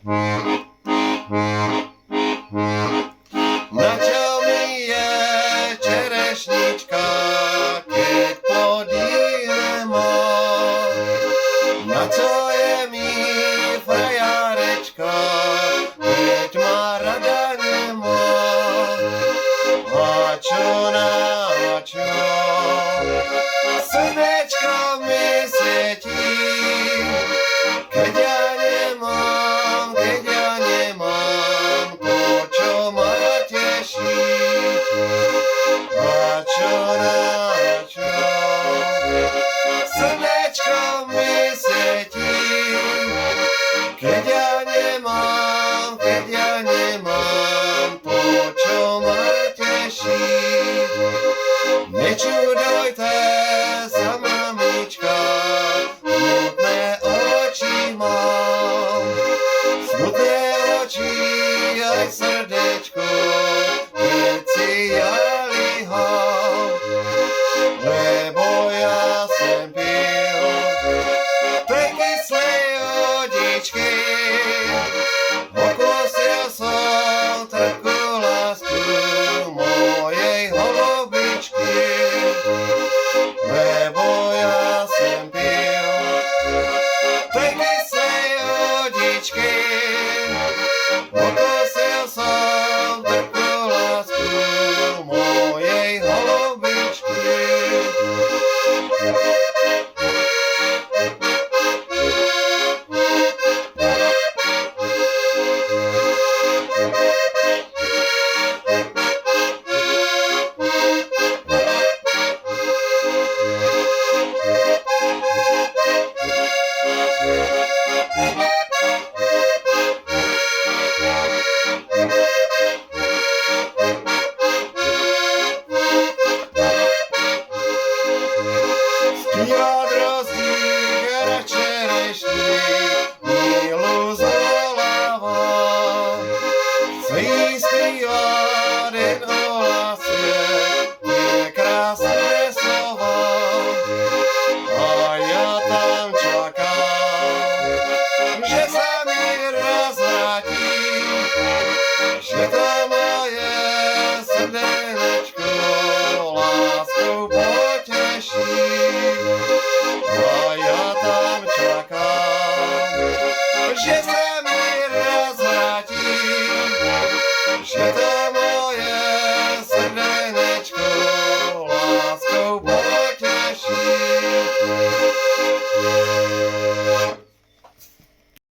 Na čo mi je čerešnička, keď podíre ma? Na čo je mi frajarečka, keď ma rada nemá? A čo na čo? Srdečko mi svietí, keď ja nemám to, čo ma teší. A čo na čo? Srdečko mi svietí, keď ja nemám to, čo ma teší. Nečudujte sa, mamička, smutné oči mám. Smutné oči aj srdečko, keď si ja líham. Lebo ja sem pil tej kyslej vodičky, okusil som trpkú lásku mojej holubičky. Lebo ja sem pil tej kyslej vodičky, okusil som trpkú lásku mojej holubičky. Zpívá drozdík a čerešník, milu zvolává. Chce jí zpívat jen o lásce, tie krásne slova. A ja tam čakám, že sa mi rozvratí, že to moje srdenečko láskou poteší. A ja tam čakám, že sa